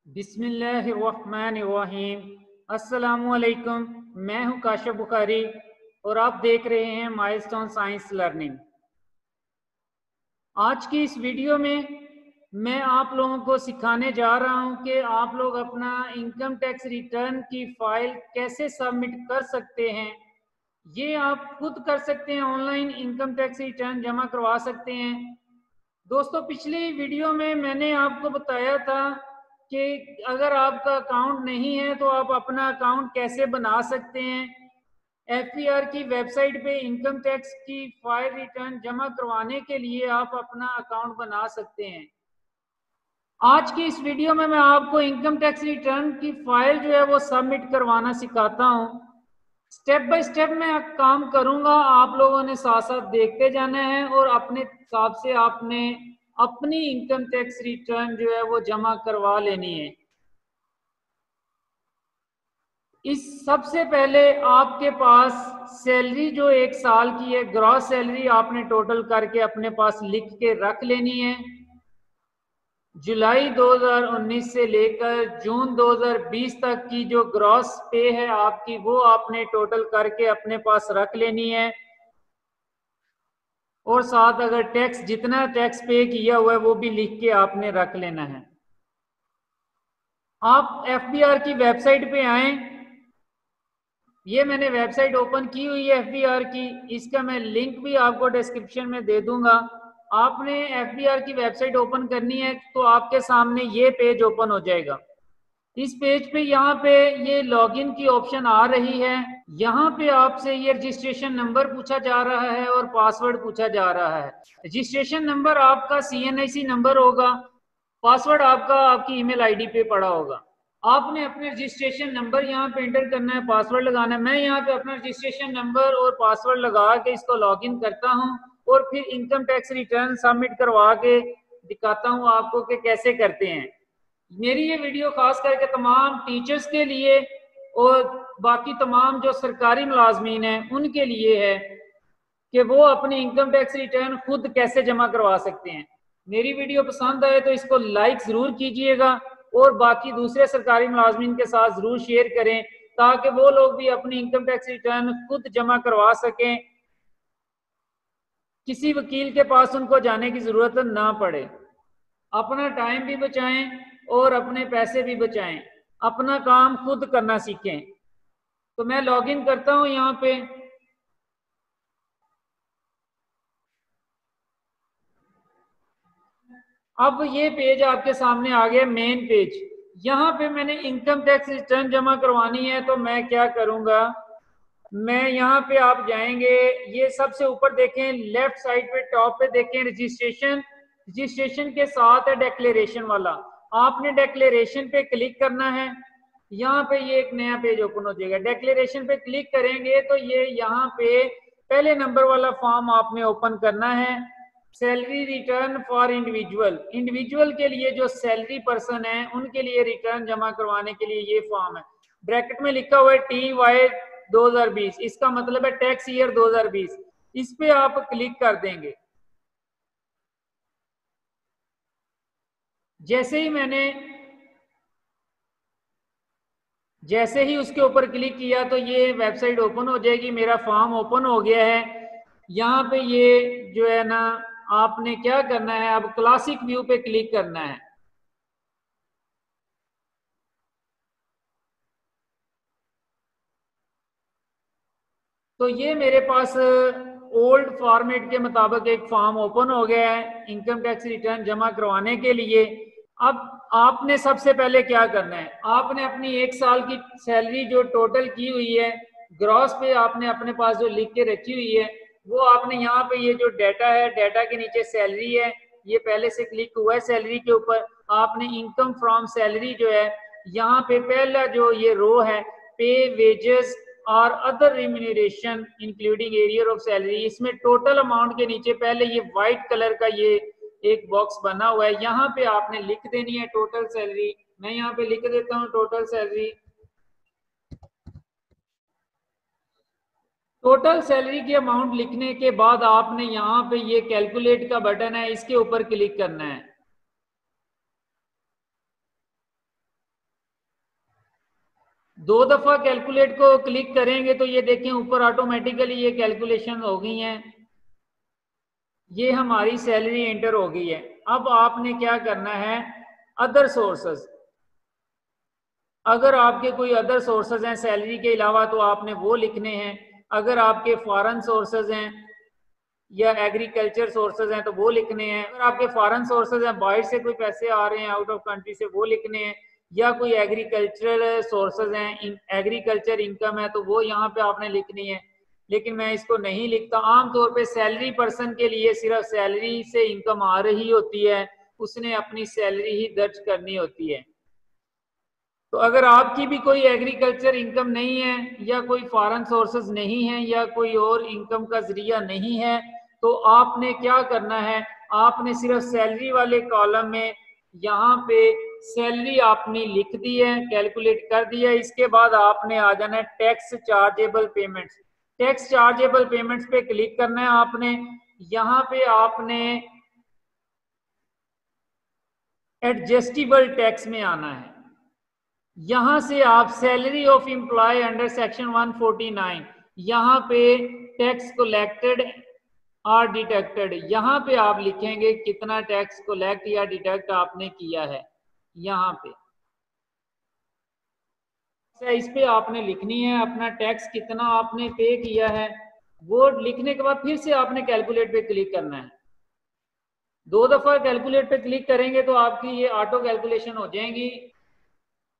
बिस्मिल्लाहिर्रहमानिर्रहीम। अस्सलामुअलैकुम। मैं हूं काशिफ बुखारी और आप देख रहे हैं माइलस्टोन साइंस लर्निंग। आज की इस वीडियो में मैं आप लोगों को सिखाने जा रहा हूं कि आप लोग अपना इनकम टैक्स रिटर्न की फाइल कैसे सबमिट कर सकते हैं। ये आप खुद कर सकते हैं, ऑनलाइन इनकम टैक्स रिटर्न जमा करवा सकते हैं। दोस्तों, पिछली वीडियो में मैंने आपको बताया था कि अगर आपका अकाउंट नहीं है तो आप अपना अकाउंट कैसे बना सकते हैं। एफपीआर की वेबसाइट पे इनकम टैक्स की फाइल रिटर्न जमा करवाने के लिए आप अपना अकाउंट बना सकते हैं। आज की इस वीडियो में मैं आपको इनकम टैक्स रिटर्न की फाइल जो है वो सबमिट करवाना सिखाता हूँ। स्टेप बाय स्टेप मैं काम करूंगा, आप लोगों ने साथ साथ देखते जाना है और अपने हिसाब से आपने अपनी इनकम टैक्स रिटर्न जो है वो जमा करवा लेनी है। इस सबसे पहले आपके पास सैलरी जो एक साल की है, ग्रॉस सैलरी आपने टोटल करके अपने पास लिख के रख लेनी है। जुलाई 2019 से लेकर जून 2020 तक की जो ग्रॉस पे है आपकी, वो आपने टोटल करके अपने पास रख लेनी है। और साथ अगर टैक्स, जितना टैक्स पे किया हुआ है वो भी लिख के आपने रख लेना है। आप एफबीआर की वेबसाइट पे आए। ये मैंने वेबसाइट ओपन की हुई है एफबीआर की, इसका मैं लिंक भी आपको डिस्क्रिप्शन में दे दूंगा। आपने एफबीआर की वेबसाइट ओपन करनी है तो आपके सामने ये पेज ओपन हो जाएगा। इस पेज पे यहाँ पे ये लॉगिन की ऑप्शन आ रही है। यहाँ पे आपसे ये रजिस्ट्रेशन नंबर पूछा जा रहा है और पासवर्ड पूछा जा रहा है। रजिस्ट्रेशन नंबर आपका सीएनआईसी नंबर होगा, पासवर्ड आपका आपकी ईमेल आईडी पे पड़ा होगा। आपने अपने रजिस्ट्रेशन नंबर यहाँ पे एंटर करना है, पासवर्ड लगाना है। मैं यहाँ पे अपना रजिस्ट्रेशन नंबर और पासवर्ड लगा के इसको लॉगिन करता हूँ और फिर इनकम टैक्स रिटर्न सबमिट करवा के दिखाता हूँ आपको कि कैसे करते हैं। मेरी ये वीडियो खास करके तमाम टीचर्स के लिए और बाकी तमाम जो सरकारी मुलाजमीन हैं उनके लिए है कि वो अपनी इनकम टैक्स रिटर्न खुद कैसे जमा करवा सकते हैं। मेरी वीडियो पसंद आए तो इसको लाइक जरूर कीजिएगा और बाकी दूसरे सरकारी मुलाजमीन के साथ जरूर शेयर करें ताकि वो लोग भी अपनी इनकम टैक्स रिटर्न खुद जमा करवा सकें, किसी वकील के पास उनको जाने की जरूरत ना पड़े। अपना टाइम भी बचाएं और अपने पैसे भी बचाएं, अपना काम खुद करना सीखें। तो मैं लॉगिन करता हूं यहाँ पे। अब ये पेज आपके सामने आ गया, मेन पेज। यहाँ पे मैंने इनकम टैक्स रिटर्न जमा करवानी है तो मैं क्या करूंगा, मैं यहाँ पे आप जाएंगे, ये सबसे ऊपर देखें, लेफ्ट साइड पे टॉप पे देखें रजिस्ट्रेशन। रजिस्ट्रेशन के साथ है डिक्लेरेशन वाला, आपने डिक्लेरेशन पे क्लिक करना है। यहाँ पे ये एक नया पेज ओपन हो जाएगा। डिक्लेरेशन पे क्लिक करेंगे तो ये यहाँ पे पहले नंबर वाला फॉर्म आपने ओपन करना है। Salary return for individual, individual के लिए जो सैलरी पर्सन है उनके लिए रिटर्न जमा करवाने के लिए ये फॉर्म है। ब्रैकेट में लिखा हुआ है TY 2020, इसका मतलब है टैक्स ईयर 2020। इस पे आप क्लिक कर देंगे। जैसे ही उसके ऊपर क्लिक किया तो ये वेबसाइट ओपन हो जाएगी। मेरा फॉर्म ओपन हो गया है। यहाँ पे ये जो है ना, आपने क्या करना है, अब क्लासिक व्यू पे क्लिक करना है। तो ये मेरे पास ओल्ड फॉर्मेट के मुताबिक एक फॉर्म ओपन हो गया है इनकम टैक्स रिटर्न जमा करवाने के लिए। अब आपने सबसे पहले क्या करना है, आपने अपनी एक साल की सैलरी जो टोटल की हुई है ग्रॉस पे आपने अपने पास जो लिख के रखी हुई है वो आपने यहाँ पे, ये जो डाटा है, डाटा के नीचे सैलरी है, ये पहले से क्लिक हुआ है सैलरी के ऊपर। आपने इनकम फ्रॉम सैलरी जो है, यहाँ पे पहला जो ये रो है, पे वेजेस और other remuneration including arrear of salary, इसमें टोटल अमाउंट के नीचे पहले ये व्हाइट कलर का ये एक बॉक्स बना हुआ है, यहाँ पे आपने लिख देनी है टोटल सैलरी। मैं यहाँ पे लिख देता हूँ टोटल सैलरी। टोटल सैलरी की अमाउंट लिखने के बाद आपने यहाँ पे ये कैलकुलेट का बटन है, इसके ऊपर क्लिक करना है। दो दफा कैलकुलेट को क्लिक करेंगे तो ये देखें ऊपर ऑटोमेटिकली ये कैलकुलेशन हो गई हैं, ये हमारी सैलरी एंटर हो गई है। अब आपने क्या करना है, अदर सोर्सेज, अगर आपके कोई अदर सोर्सेज हैं सैलरी के अलावा तो आपने वो लिखने हैं। अगर आपके फॉरेन सोर्सेज हैं या एग्रीकल्चर सोर्सेज हैं तो वो लिखने हैं। अगर आपके फॉरेन सोर्सेज हैं, बाहर से कोई पैसे आ रहे हैं आउट ऑफ कंट्री से, वो लिखने हैं। या कोई एग्रीकल्चरल सोर्सेज हैं, एग्रीकल्चर इनकम है तो वो यहाँ पे आपने लिखनी है। लेकिन मैं इसको नहीं लिखता। आमतौर पे सैलरी पर्सन के लिए सिर्फ सैलरी से इनकम आ रही होती है, उसने अपनी सैलरी ही दर्ज करनी होती है। तो अगर आपकी भी कोई एग्रीकल्चर इनकम नहीं है या कोई फॉरेन सोर्सेज नहीं है या कोई और इनकम का जरिया नहीं है तो आपने क्या करना है, आपने सिर्फ सैलरी वाले कॉलम में यहाँ पे सैलरी आपने लिख दी है, कैलकुलेट कर दिया है। इसके बाद आपने आ जाना है tax chargeable payments. Tax chargeable payments पे क्लिक करना है आपने। यहाँ पे आपने एडजस्टेबल टैक्स में आना है। यहां से आप salary of employ under section 149, यहाँ पे टैक्स कलेक्टेड और डिडक्टेड, यहाँ पे आप लिखेंगे कितना टैक्स कलेक्ट या डिडक्ट आपने किया है। यहाँ पे इस पे आपने लिखनी है अपना टैक्स कितना आपने पे किया है। वो लिखने के बाद फिर से आपने कैलकुलेट पे क्लिक करना है। दो दफा कैलकुलेट पे क्लिक करेंगे तो आपकी ये ऑटो कैलकुलेशन हो जाएंगी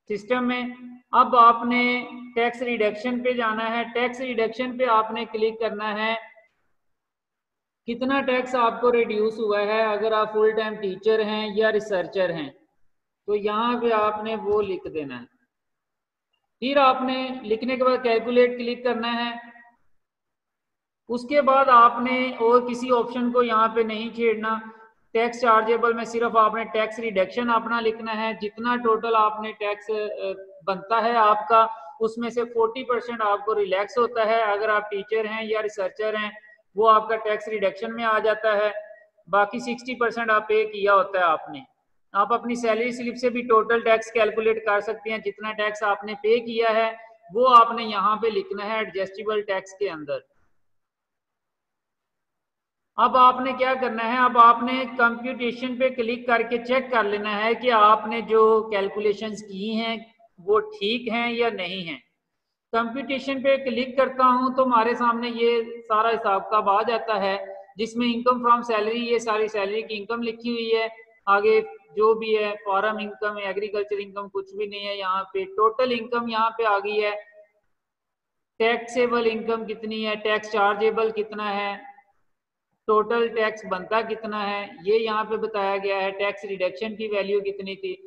सिस्टम में। अब आपने टैक्स रिडक्शन पे जाना है। टैक्स रिडक्शन पे आपने क्लिक करना है कितना टैक्स आपको रिड्यूस हुआ है अगर आप फुल टाइम टीचर हैं या रिसर्चर हैं, तो यहाँ पे आपने वो लिख देना है। फिर आपने लिखने के बाद कैलकुलेट क्लिक करना है। उसके बाद आपने और किसी ऑप्शन को यहाँ पे नहीं छेड़ना। टैक्स चार्जेबल में सिर्फ आपने टैक्स रिडक्शन अपना लिखना है, जितना टोटल आपने टैक्स बनता है आपका, उसमें से 40% आपको रिलैक्स होता है। अगर आप टीचर हैं या रिसर्चर हैं वो आपका टैक्स रिडक्शन में आ जाता है। बाकी 60% आप पे किया होता है आपने। आप अपनी सैलरी स्लिप से भी टोटल टैक्स कैलकुलेट कर सकते हैं, जितना टैक्स आपने पे किया है वो आपने यहाँ पे लिखना है एडजस्टेबल टैक्स के अंदर। अब आपने क्या करना है, अब आपने कंप्यूटेशन पे क्लिक करके चेक कर लेना है कि आपने जो कैलकुलेशंस की हैं वो ठीक हैं या नहीं हैं। कंप्यूटेशन पे क्लिक करता हूं तो हमारे सामने ये सारा हिसाब किताब आ जाता है, जिसमें इनकम फ्रॉम सैलरी, ये सारी सैलरी की इनकम लिखी हुई है। आगे जो भी है फॉरम इनकम, एग्रीकल्चर इनकम कुछ भी नहीं है। यहाँ पे टोटल इनकम यहाँ पे आ गई है। टैक्सेबल इनकम कितनी है, टैक्स चार्जेबल कितना है, टोटल टैक्स बनता कितना है, ये यहाँ पे बताया गया है। टैक्स रिडक्शन की वैल्यू कितनी थी।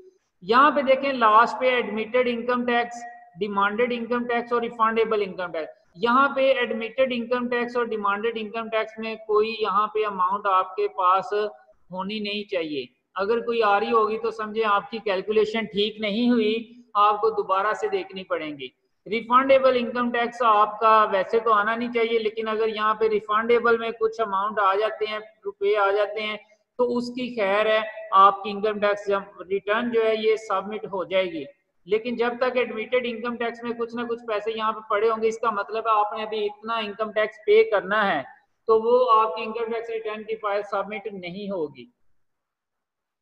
यहाँ पे देखें लास्ट पे admitted income tax, demanded income tax और रिफंडेबल इनकम टैक्स। यहाँ पे एडमिटेड इनकम टैक्स और डिमांडेड इनकम टैक्स में कोई यहाँ पे अमाउंट आपके पास होनी नहीं चाहिए। अगर कोई आ रही होगी तो समझे आपकी कैलकुलेशन ठीक नहीं हुई, आपको दोबारा से देखनी पड़ेगी। रिफंडेबल इनकम टैक्स आपका वैसे तो आना नहीं चाहिए, लेकिन अगर यहाँ पे रिफंडेबल में कुछ अमाउंट आ जाते हैं, रुपए आ जाते हैं, तो उसकी खैर है, आपकी इनकम टैक्स जब रिटर्न जो है ये सबमिट हो जाएगी। लेकिन जब तक एडमिटेड इनकम टैक्स में कुछ ना कुछ पैसे यहाँ पे पड़े होंगे, इसका मतलब है आपने अभी इतना इनकम टैक्स पे करना है, तो वो आपकी इनकम टैक्स रिटर्न की फाइल सबमिट नहीं होगी।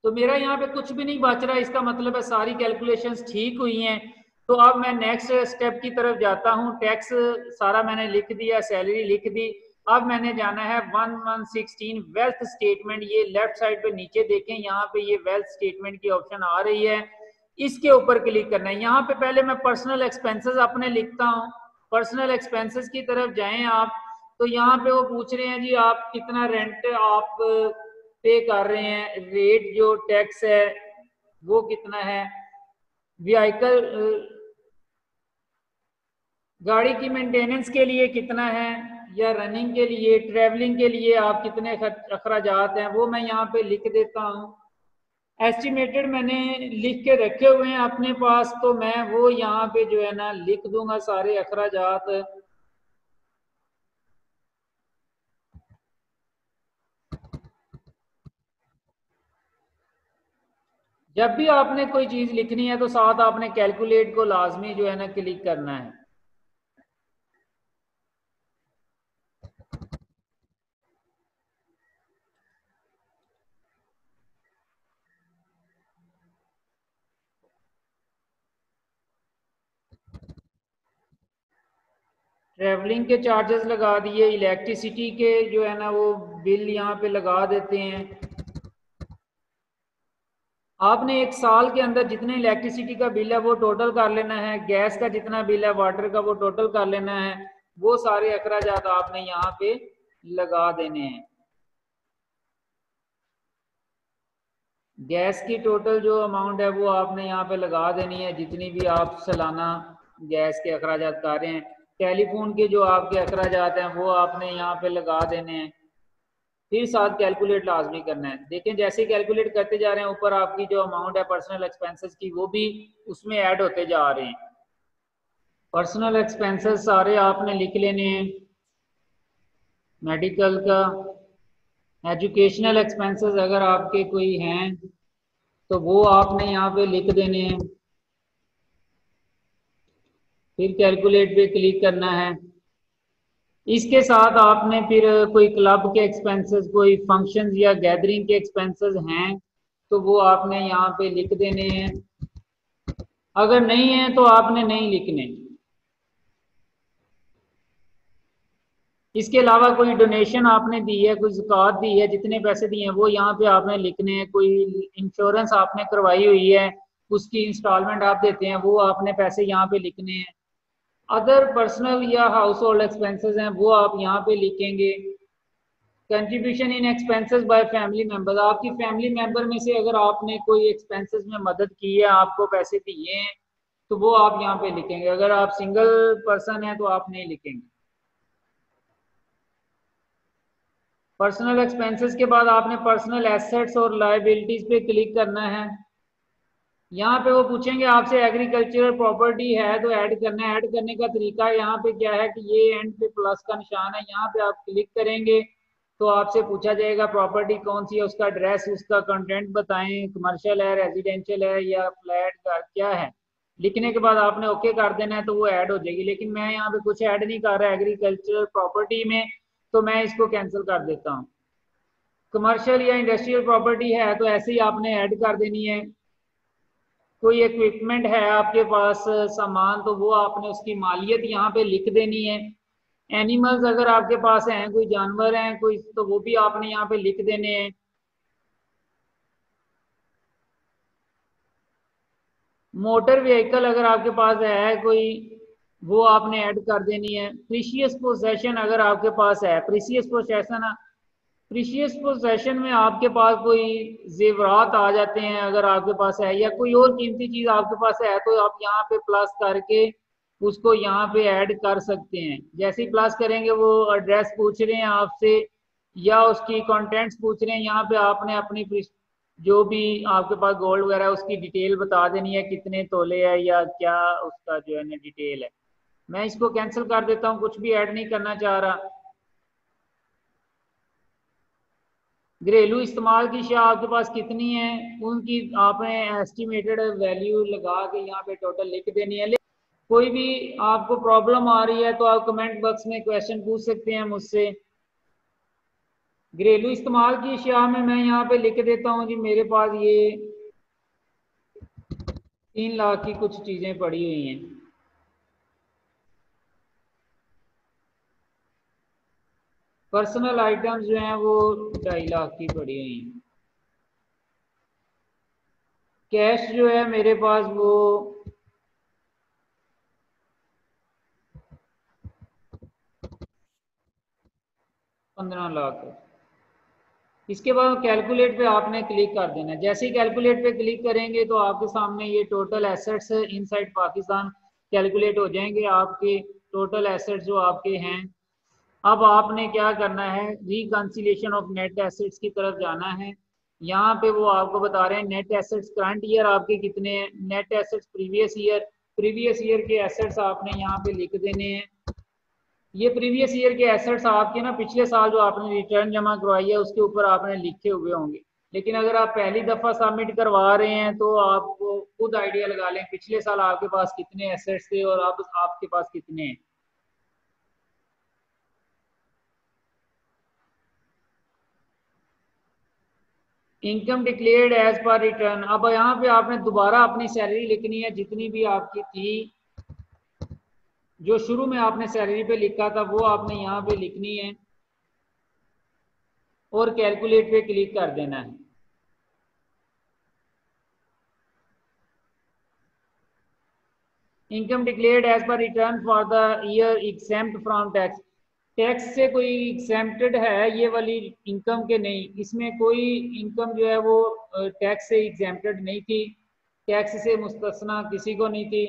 तो मेरा यहाँ पे कुछ भी नहीं बच रहा, इसका मतलब है सारी कैलकुलेशंस ठीक हुई हैं। तो अब मैं नेक्स्ट स्टेप की तरफ जाता हूँ। टैक्स सारा मैंने लिख दिया, सैलरी लिख दी। अब मैंने जाना है 1116 वेल्थ स्टेटमेंट। ये लेफ्ट साइड पे नीचे देखें, यहाँ पे ये वेल्थ स्टेटमेंट की ऑप्शन आ रही है, इसके ऊपर क्लिक करना है। यहाँ पे पहले मैं पर्सनल एक्सपेंसेस अपने लिखता हूँ। पर्सनल एक्सपेंसेस की तरफ जाएं आप, तो यहाँ पे वो पूछ रहे हैं जी आप कितना रेंट आप पे कर रहे हैं, रेट जो टैक्स है वो कितना है, व्हीकल गाड़ी की मेंटेनेंस के लिए कितना है, या रनिंग के लिए, ट्रैवलिंग के लिए आप कितने अखराजात हैं, वो मैं यहाँ पे लिख देता हूँ। एस्टिमेटेड मैंने लिख के रखे हुए हैं अपने पास, तो मैं वो यहाँ पे जो है ना लिख दूंगा सारे अखराजात। जब भी आपने कोई चीज लिखनी है तो साथ आपने कैलकुलेट को लाजमी जो है ना क्लिक करना है। ट्रैवलिंग के चार्जेस लगा दिए, इलेक्ट्रिसिटी के जो है ना वो बिल यहाँ पे लगा देते हैं। आपने एक साल के अंदर जितने इलेक्ट्रिसिटी का बिल है वो टोटल कर लेना है, गैस का जितना बिल है, वाटर का, वो टोटल कर लेना है। वो सारे अखराजात आपने यहाँ पे लगा देने हैं। गैस की टोटल जो अमाउंट है वो आपने यहाँ पे लगा देनी है, जितनी भी आप सालाना गैस के अखराजात कर रहे हैं। टेलीफोन के जो आपके अखराजात हैं वो आपने यहाँ पे लगा देने हैं। फिर साथ कैलकुलेट लाजमी करना है। देखें जैसे कैलकुलेट करते जा रहे हैं ऊपर आपकी जो अमाउंट है पर्सनल एक्सपेंसेस की वो भी उसमें ऐड होते जा रहे हैं। पर्सनल एक्सपेंसेस सारे आपने लिख लेने हैं, मेडिकल का, एजुकेशनल एक्सपेंसेस अगर आपके कोई हैं तो वो आपने यहाँ पे लिख देने हैं। फिर कैलकुलेट पे क्लिक करना है। इसके साथ आपने फिर कोई क्लब के एक्सपेंसेस, कोई फंक्शंस या गैदरिंग के एक्सपेंसेस हैं तो वो आपने यहाँ पे लिख देने हैं। अगर नहीं है तो आपने नहीं लिखने। इसके अलावा कोई डोनेशन आपने दी है, कोई ज़कात दी है, जितने पैसे दिए हैं वो यहाँ पे आपने लिखने हैं। कोई इंश्योरेंस आपने करवाई हुई है, उसकी इंस्टॉलमेंट आप देते हैं, वो आपने पैसे यहाँ पे लिखने हैं। अदर पर्सनल या हाउस होल्ड एक्सपेंसेस हैं वो आप यहाँ पे लिखेंगे। Contribution in expenses by family members, आपकी फैमिली मेंबर में से अगर आपने कोई एक्सपेंसेस में मदद की है, आपको पैसे दिए हैं, तो वो आप यहाँ पे लिखेंगे। अगर आप सिंगल पर्सन है तो आप नहीं लिखेंगे। पर्सनल एक्सपेंसेस के बाद आपने पर्सनल एसेट्स और लायबिलिटीज पे क्लिक करना है। यहाँ पे वो पूछेंगे आपसे एग्रीकल्चरल प्रॉपर्टी है तो ऐड करना है। ऐड करने का तरीका यहाँ पे क्या है कि ये एंड पे प्लस का निशान है, यहाँ पे आप क्लिक करेंगे तो आपसे पूछा जाएगा प्रॉपर्टी कौन सी है, उसका एड्रेस, उसका कंटेंट बताएं, कमर्शियल है, रेजिडेंशियल है या फ्लैट का क्या है। लिखने के बाद आपने ओके कर देना है तो वो ऐड हो जाएगी। लेकिन मैं यहाँ पे कुछ ऐड नहीं कर रहा एग्रीकल्चरल प्रॉपर्टी में, तो मैं इसको कैंसिल कर देता हूँ। कमर्शियल या इंडस्ट्रियल प्रॉपर्टी है तो ऐसे ही आपने ऐड कर देनी है। कोई इक्विपमेंट है आपके पास सामान, तो वो आपने उसकी मालियत यहाँ पे लिख देनी है। एनिमल्स अगर आपके पास हैं, कोई जानवर हैं कोई, तो वो भी आपने यहाँ पे लिख देने हैं। मोटर व्हीकल अगर आपके पास है कोई, वो आपने ऐड कर देनी है। प्रीशियस पोजेशन अगर आपके पास है, प्रीशियस पोजेशन, प्रीशियस पोजेशन में आपके पास कोई जेवरात आ जाते हैं अगर आपके पास है, या कोई और कीमती चीज आपके पास है, तो आप यहाँ पे प्लस करके उसको यहाँ पे ऐड कर सकते हैं। जैसे ही प्लस करेंगे वो एड्रेस पूछ रहे हैं आपसे या उसकी कंटेंट्स पूछ रहे हैं, यहाँ पे आपने अपनी जो भी आपके पास गोल्ड वगैरह है उसकी डिटेल बता देनी है, कितने तोले है या क्या उसका जो है ना डिटेल है। मैं इसको कैंसिल कर देता हूँ, कुछ भी ऐड नहीं करना चाह रहा। घरेलू इस्तेमाल की शाह आपके पास कितनी है उनकी आपने एस्टिमेटेड वैल्यू लगा के यहाँ पे टोटल लिख देनी है। कोई भी आपको प्रॉब्लम आ रही है तो आप कमेंट बॉक्स में क्वेश्चन पूछ सकते हैं मुझसे। घरेलू इस्तेमाल की अशिया में मैं यहाँ पे लिख देता हूँ जी, मेरे पास ये 3 लाख की कुछ चीजें पड़ी हुई हैं। पर्सनल आइटम्स जो हैं वो 2.5 लाख की पड़ी हुई हैं। कैश जो है मेरे पास वो 15 लाख है। इसके बाद कैलकुलेट पे आपने क्लिक कर देना है। जैसे ही कैलकुलेट पे क्लिक करेंगे तो आपके सामने ये total assets inside Pakistan calculate हो जाएंगे। आपके टोटल एसेट्स जो आपके हैं, अब आपने क्या करना है, रिकंसिलिएशन ऑफ नेट एसेट्स की तरफ जाना है। यहाँ पे वो आपको बता रहे हैं नेट एसेट्स करंट ईयर आपके कितने हैं, नेट एसेट्स प्रीवियस ईयर के एसेट्स आपने यहाँ पे लिख देने हैं। ये प्रीवियस ईयर के एसेट्स आपके ना पिछले साल जो आपने रिटर्न जमा करवाई है उसके ऊपर आपने लिखे हुए होंगे। लेकिन अगर आप पहली दफ़ा सबमिट करवा रहे हैं तो आपको खुद आइडिया लगा लें पिछले साल आपके पास कितने एसेट्स थे और अब आपके पास कितने हैं। Income declared as per return, अब यहाँ पे आपने दोबारा अपनी सैलरी लिखनी है जितनी भी आपकी थी, जो शुरू में आपने सैलरी पे लिखा था वो आपने यहाँ पे लिखनी है और कैलकुलेट पे क्लिक कर देना है। Income declared as per return for the year exempt from tax, tax से कोई एग्जेम्प्टेड है ये वाली इनकम के नहीं, इसमें कोई इनकम जो है वो टैक्स से एग्जेम्प्टेड नहीं थी, टैक्स से मुस्तस्ना किसी को नहीं थी,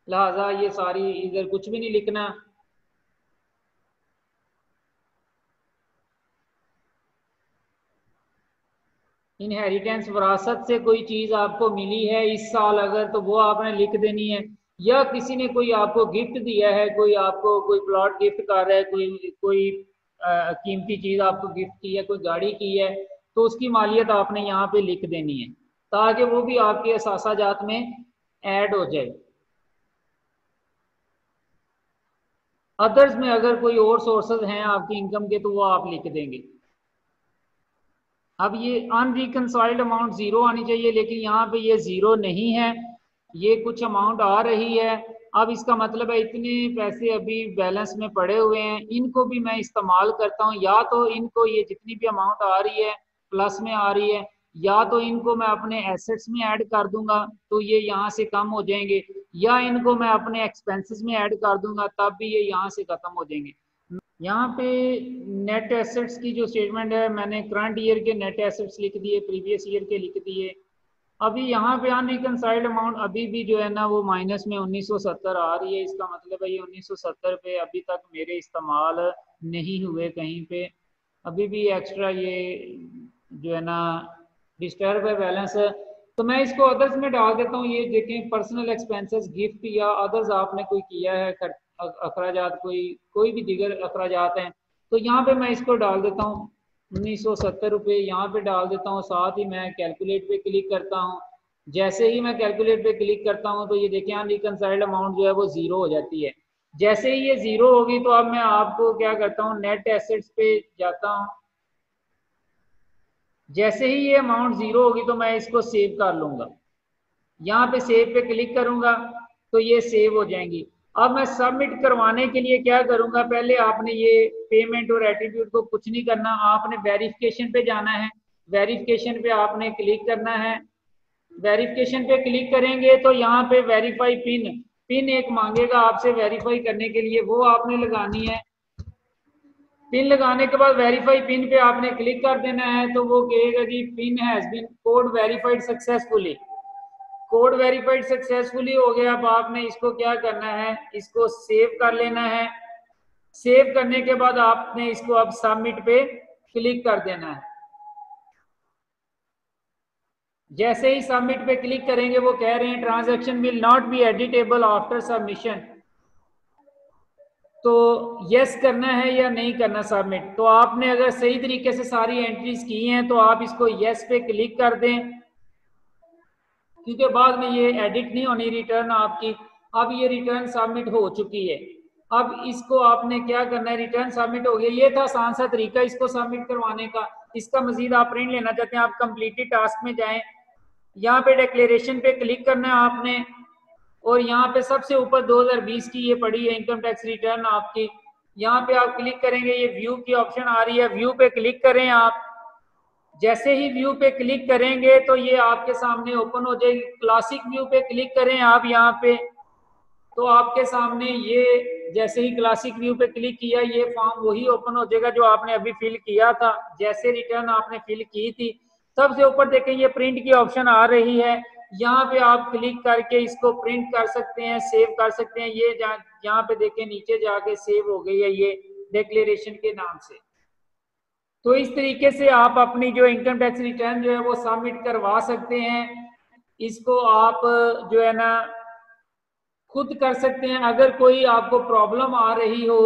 लिहाजा ये सारी इधर कुछ भी नहीं लिखना। इनहेरिटेंस विरासत से कोई चीज़ आपको मिली है इस साल अगर, तो वो आपने लिख देनी है, या किसी ने कोई आपको गिफ्ट दिया है, कोई आपको कोई प्लॉट गिफ्ट कर रहा है, कोई कोई कीमती चीज़ आपको गिफ्ट की है, कोई गाड़ी की है, तो उसकी मालियत आपने यहाँ पे लिख देनी है ताकि वो भी आपके असासाजात में ऐड हो जाए। अदर्स में अगर कोई और सोर्सेज हैं आपकी इनकम के तो वो आप लिख देंगे। अब ये अनरिकनसाइल्ड अमाउंट जीरो आनी चाहिए, लेकिन यहाँ पे ये जीरो नहीं है, ये कुछ अमाउंट आ रही है। अब इसका मतलब है इतने पैसे अभी बैलेंस में पड़े हुए हैं, इनको भी मैं इस्तेमाल करता हूँ, या तो इनको ये जितनी भी अमाउंट आ रही है प्लस में आ रही है, या तो इनको मैं अपने एसेट्स में ऐड कर दूंगा तो ये यहाँ से कम हो जाएंगे, या इनको मैं अपने एक्सपेंसेस में ऐड कर दूंगा तब भी ये यहाँ से खत्म हो जाएंगे। यहाँ पे नेट एसेट्स की जो स्टेटमेंट है मैंने करंट ईयर के नेट एसेट्स लिख दिए, प्रीवियस ईयर के लिख दिए। अभी यहाँ पे अनरिकनसाइल्ड अमाउंट अभी भी जो है ना वो माइनस में 1970 आ रही है, इसका मतलब है ये 1970 पे अभी तक मेरे इस्तेमाल नहीं हुए कहीं पे, अभी भी एक्स्ट्रा ये जो है ना डिस्टर्ब है बैलेंस। तो मैं इसको अदर्स में डाल देता हूँ, ये देखें पर्सनल एक्सपेंसेस गिफ्ट या अदर्स आपने कोई किया है अखराजात, कोई कोई भी दिगर अखराजात हैं, तो यहाँ पे मैं इसको डाल देता हूँ 1970 रुपये यहाँ पे डाल देता हूँ, साथ ही मैं कैलकुलेट पे क्लिक करता हूँ। जैसे ही मैं कैलकुलेट पे क्लिक करता हूँ तो ये देखें अनरिकनसाइल्ड अमाउंट जो है वो जीरो हो जाती है। जैसे ही ये जीरो होगी तो अब मैं आपको क्या करता हूँ नेट एसेट्स पे जाता हूँ, जैसे ही ये अमाउंट जीरो होगी तो मैं इसको सेव कर लूंगा, यहाँ पे सेव पे क्लिक करूंगा तो ये सेव हो जाएंगी। अब मैं सबमिट करवाने के लिए क्या करूंगा, पहले आपने ये पेमेंट और एट्रीब्यूट को कुछ नहीं करना, आपने वेरिफिकेशन पे जाना है, वेरिफिकेशन पे आपने क्लिक करना है। वेरिफिकेशन पे क्लिक करेंगे तो यहाँ पे वेरीफाई पिन, पिन एक मांगेगा आपसे वेरीफाई करने के लिए, वो आपने लगानी है। पिन लगाने के बाद वेरीफाई पिन पे आपने क्लिक कर देना है, तो वो कहेगा G PIN has been code verified successfully, code verified successfully हो गया। अब आपने इसको क्या करना है, इसको सेव कर लेना है। सेव करने के बाद आपने इसको अब सबमिट पे क्लिक कर देना है। जैसे ही सबमिट पे क्लिक करेंगे वो कह रहे हैं transaction will not be editable after submission, तो यस करना है या नहीं करना सबमिट। तो आपने अगर सही तरीके से सारी एंट्रीज की हैं तो आप इसको यस पे क्लिक कर दें, क्योंकि बाद में ये एडिट नहीं होनी रिटर्न आपकी। अब ये रिटर्न सबमिट हो चुकी है। अब इसको आपने क्या करना है, रिटर्न सबमिट हो गया, ये था आसान सा तरीका इसको सबमिट करवाने का। इसका मजीद आप प्रिंट लेना चाहते हैं आप कंप्लीटेड टास्क में जाएं, यहाँ पे डिक्लेरेशन पे क्लिक करना है आपने, और यहाँ पे सबसे ऊपर 2020 की ये पड़ी है इनकम टैक्स रिटर्न आपकी, यहाँ पे आप क्लिक करेंगे, ये व्यू की ऑप्शन आ रही है, व्यू पे क्लिक करें आप। जैसे ही व्यू पे क्लिक करेंगे तो ये आपके सामने ओपन हो जाएगी। क्लासिक व्यू पे क्लिक करें आप यहाँ पे, तो आपके सामने ये जैसे ही क्लासिक व्यू पे क्लिक किया ये फॉर्म वही ओपन हो जाएगा जो आपने अभी फिल किया था, जैसे रिटर्न आपने फिल की थी। सबसे ऊपर देखें ये प्रिंट की ऑप्शन आ रही है, यहाँ पे आप क्लिक करके इसको प्रिंट कर सकते हैं, सेव कर सकते हैं। ये यहाँ पे देखें नीचे जाके सेव हो गई है ये डिक्लेरेशन के नाम से। तो इस तरीके से आप अपनी जो इनकम टैक्स रिटर्न जो है वो सबमिट करवा सकते हैं। इसको आप जो है ना खुद कर सकते हैं। अगर कोई आपको प्रॉब्लम आ रही हो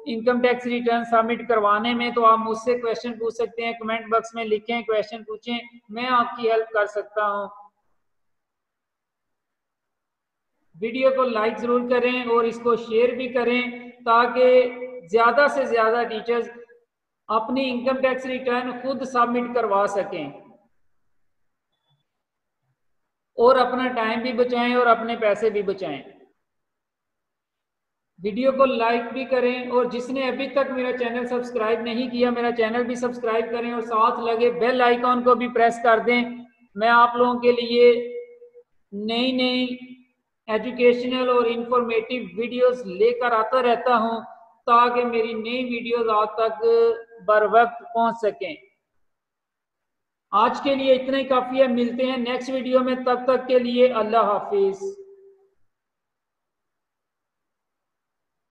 इनकम टैक्स रिटर्न सबमिट करवाने में, तो आप मुझसे क्वेश्चन पूछ सकते हैं, कमेंट बॉक्स में लिखें, क्वेश्चन पूछें, मैं आपकी हेल्प कर सकता हूं। वीडियो को लाइक जरूर करें और इसको शेयर भी करें ताकि ज्यादा से ज्यादा टीचर्स अपनी इनकम टैक्स रिटर्न खुद सबमिट करवा सकें और अपना टाइम भी बचाएं और अपने पैसे भी बचाएं। वीडियो को लाइक भी करें और जिसने अभी तक मेरा चैनल सब्सक्राइब नहीं किया, मेरा चैनल भी सब्सक्राइब करें और साथ लगे बेल आइकॉन को भी प्रेस कर दें। मैं आप लोगों के लिए नई नई एजुकेशनल और इंफॉर्मेटिव वीडियोस लेकर आता रहता हूं ताकि मेरी नई वीडियोस आप तक बर वक्त पहुंच सकें। आज के लिए इतना ही काफ़ी है, मिलते हैं नेक्स्ट वीडियो में, तब तक के लिए अल्लाह हाफिज।